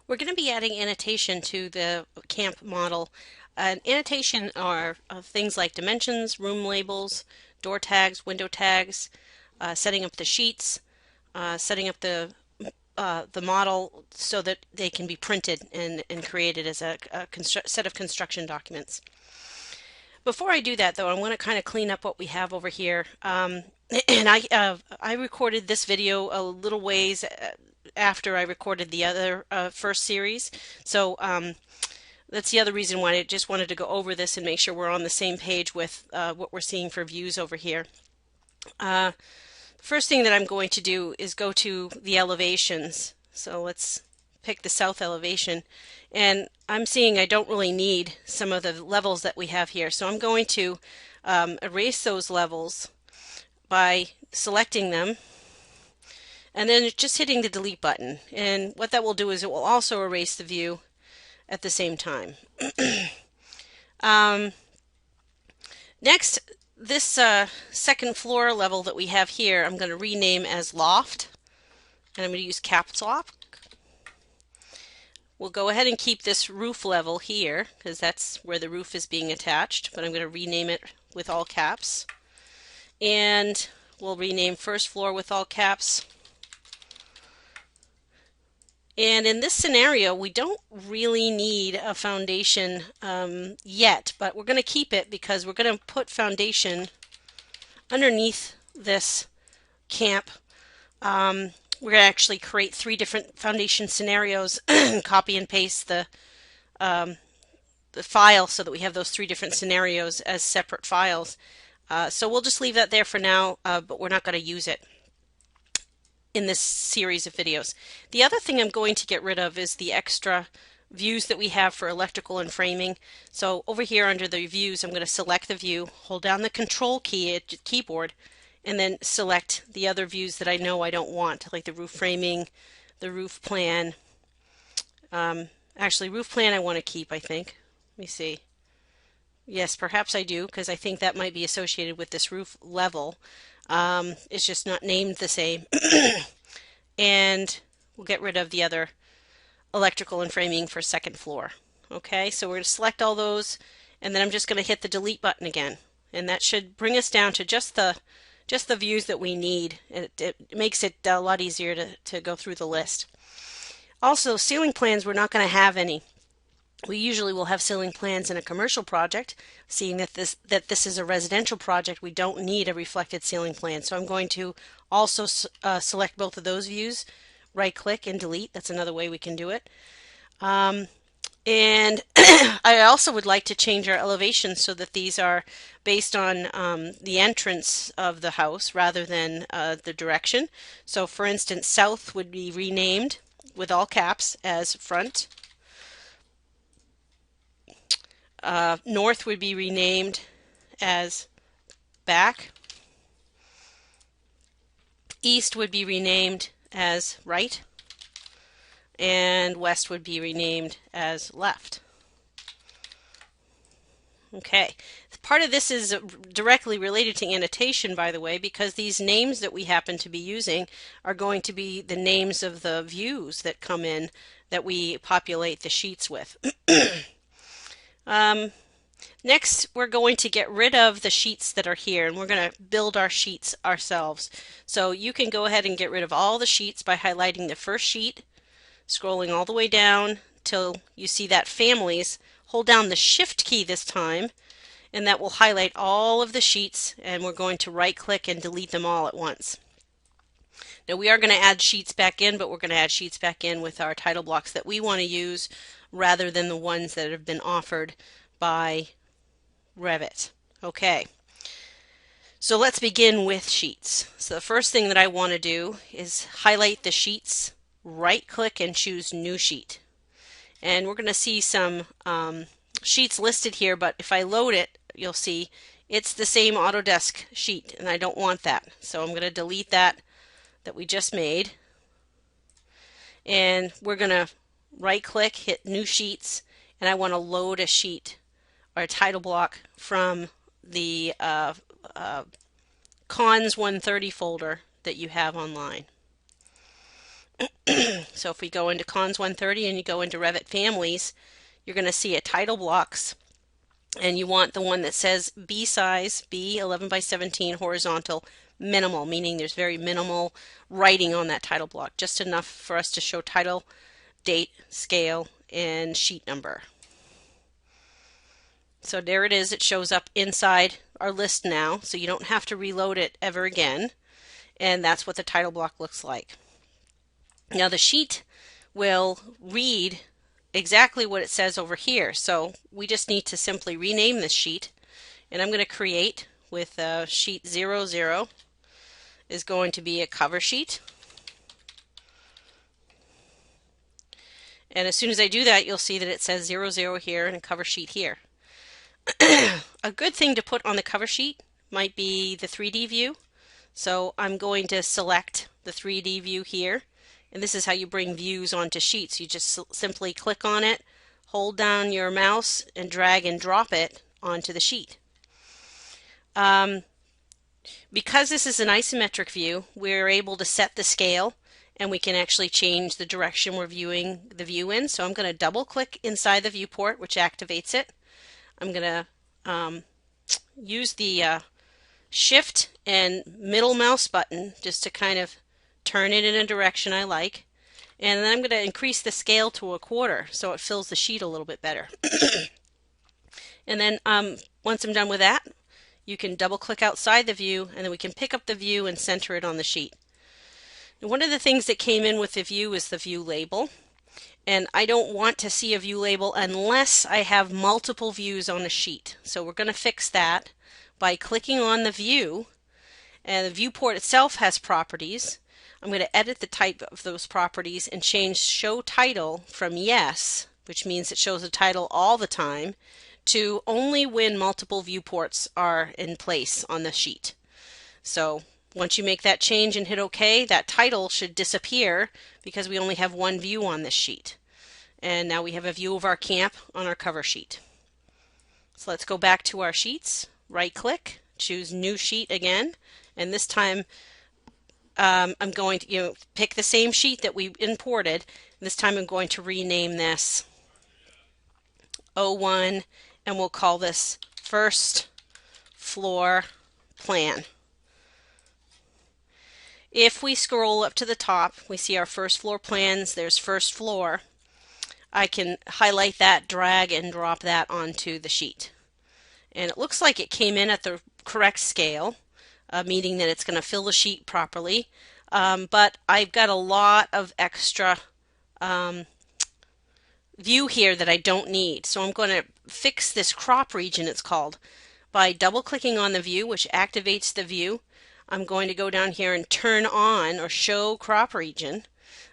We're going to be adding annotation to the camp model. Annotation are things like dimensions, room labels, door tags, window tags, setting up the sheets, setting up the model so that they can be printed and created as a set of construction documents. Before I do that, though, I want to kind of clean up what we have over here. And I recorded this video a little ways after I recorded the other first series. So that's the other reason why I just wanted to go over this and make sure we're on the same page with what we're seeing for views over here. First thing that I'm going to do is go to the elevations. So let's pick the south elevation. And I'm seeing I don't really need some of the levels that we have here. So I'm going to erase those levels by selecting them and then just hitting the delete button. And what that will do is it will also erase the view at the same time. Next, this second floor level that we have here, I'm going to rename as loft, and I'm going to use caps lock. We'll go ahead and keep this roof level here because that's where the roof is being attached, but I'm going to rename it with all caps. And we'll rename first floor with all caps. And in this scenario, we don't really need a foundation yet, but we're going to keep it because we're going to put foundation underneath this camp. We're going to actually create 3 different foundation scenarios and copy and paste the file so that we have those 3 different scenarios as separate files. So we'll just leave that there for now, but we're not going to use it in this series of videos. The other thing I'm going to get rid of is the extra views that we have for electrical and framing. So over here under the views, I'm going to select the view, hold down the control key at the keyboard, and then select the other views that I know I don't want, like the roof framing, the roof plan. Actually, roof plan I want to keep, I think. Let me see. Yes, perhaps I do, because I think that might be associated with this roof level. It's just not named the same. And we'll get rid of the other electrical and framing for second floor. Okay, so we're going to select all those, and then I'm just going to hit the delete button again. And that should bring us down to just the views that we need. It makes it a lot easier to go through the list. Also, ceiling plans, we're not going to have any. We usually will have ceiling plans in a commercial project. Seeing that this is a residential project, we don't need a reflected ceiling plan. So I'm going to also select both of those views, right click and delete. That's another way we can do it. And I also would like to change our elevations so that these are based on the entrance of the house rather than the direction. So for instance, south would be renamed with all caps as front. North would be renamed as back. East would be renamed as right. And west would be renamed as left. Okay. Part of this is directly related to annotation, by the way, because these names that we happen to be using are going to be the names of the views that come in that we populate the sheets with. Next, we're going to get rid of the sheets that are here, and we're going to build our sheets ourselves. So you can go ahead and get rid of all the sheets by highlighting the first sheet, scrolling all the way down till you see that families. Hold down the shift key this time, and that will highlight all of the sheets, and we're going to right click and delete them all at once. Now we are going to add sheets back in, but we're going to add sheets back in with our title blocks that we want to use rather than the ones that have been offered by Revit. Okay, so let's begin with sheets. So the first thing that I want to do is highlight the sheets, right click and choose new sheet. And we're going to see some sheets listed here, but if I load it, you'll see it's the same Autodesk sheet, and I don't want that. So I'm going to delete that we just made. And we're going to right click, hit new sheets, and I want to load a sheet or a title block from the Cons 130 folder that you have online. So if we go into Cons 130 and you go into Revit Families, you're going to see a title blocks, and you want the one that says B size, B 11 by 17 horizontal minimal, meaning there's very minimal writing on that title block, just enough for us to show title, date, scale, and sheet number. So there it is. It shows up inside our list now, so you don't have to reload it ever again. And that's what the title block looks like. Now the sheet will read exactly what it says over here. So we just need to simply rename this sheet. And I'm going to create with sheet 00 is going to be a cover sheet. And as soon as I do that, you'll see that it says 00 here and a cover sheet here. A good thing to put on the cover sheet might be the 3D view. So I'm going to select the 3D view here. And this is how you bring views onto sheets. You just simply click on it, hold down your mouse, and drag and drop it onto the sheet. Because this is an isometric view, we're able to set the scale, and we can actually change the direction we're viewing the view in. So I'm going to double click inside the viewport, which activates it. I'm going to use the shift and middle mouse button just to kind of turn it in a direction I like. And then I'm going to increase the scale to 1/4 so it fills the sheet a little bit better. And then once I'm done with that, you can double click outside the view, and then we can pick up the view and center it on the sheet. Now, one of the things that came in with the view is the view label. And I don't want to see a view label unless I have multiple views on a sheet. So we're going to fix that by clicking on the view, and the viewport itself has properties. I'm going to edit the type of those properties and change show title from yes, which means it shows the title all the time, to only when multiple viewports are in place on the sheet. So once you make that change and hit OK, that title should disappear because we only have one view on this sheet. And now we have a view of our camp on our cover sheet. So let's go back to our sheets, right click, choose new sheet again, and this time I'm going to pick the same sheet that we imported. This time I'm going to rename this 01, and we'll call this first floor plan. If we scroll up to the top, we see our first floor plans. There's first floor. I can highlight that, drag and drop that onto the sheet. And it looks like it came in at the correct scale, meaning that it's going to fill the sheet properly. But I've got a lot of extra view here that I don't need. So I'm going to fix this crop region, it's called, by double clicking on the view, which activates the view. I'm going to go down here and turn on or show crop region.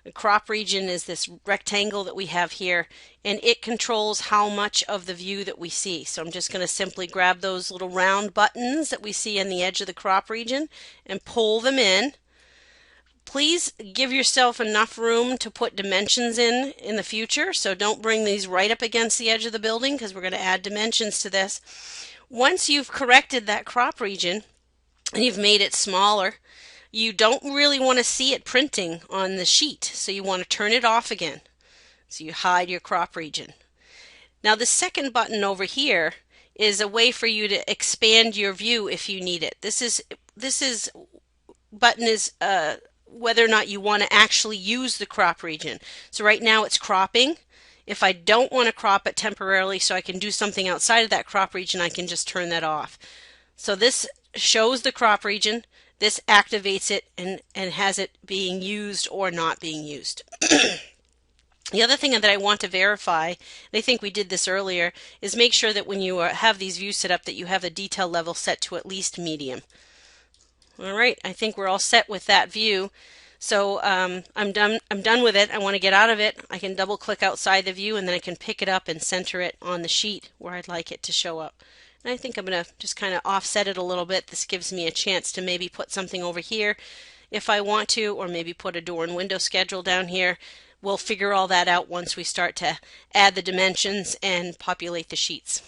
The crop region is this rectangle that we have here, and it controls how much of the view that we see. So I'm just going to simply grab those little round buttons that we see on the edge of the crop region and pull them in. Please give yourself enough room to put dimensions in the future, so don't bring these right up against the edge of the building because we're going to add dimensions to this. Once you've corrected that crop region and you've made it smaller, you don't really want to see it printing on the sheet, so you want to turn it off again. So you hide your crop region. Now the second button over here is a way for you to expand your view if you need it. This button is whether or not you want to actually use the crop region. So right now it's cropping. If I don't want to crop it temporarily so I can do something outside of that crop region, I can just turn that off. So this shows the crop region. This activates it and has it being used or not being used. The other thing that I want to verify, and I think we did this earlier, is make sure that when you have these views set up that you have the detail level set to at least medium. All right, I think we're all set with that view. So I'm done with it. I want to get out of it. I can double click outside the view, and then I can pick it up and center it on the sheet where I'd like it to show up. And I think I'm going to just kind of offset it a little bit. This gives me a chance to maybe put something over here if I want to, or maybe put a door and window schedule down here. We'll figure all that out once we start to add the dimensions and populate the sheets.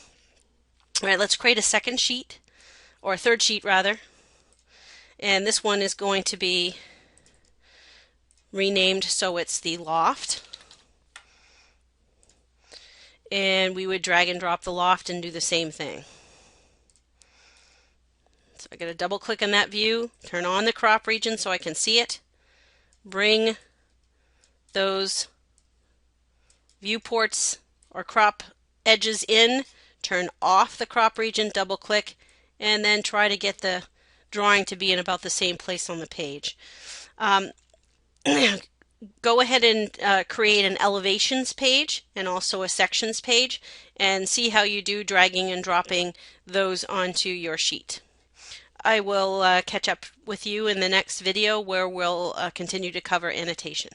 All right, let's create a second sheet, or a third sheet rather. And this one is going to be renamed so it's the loft. And we would drag and drop the loft and do the same thing. So I got to double click on that view, turn on the crop region so I can see it, bring those viewports or crop edges in, turn off the crop region, double click, and then try to get the drawing to be in about the same place on the page. Go ahead and create an elevations page and also a sections page and see how you do dragging and dropping those onto your sheet. I will catch up with you in the next video where we'll continue to cover annotation.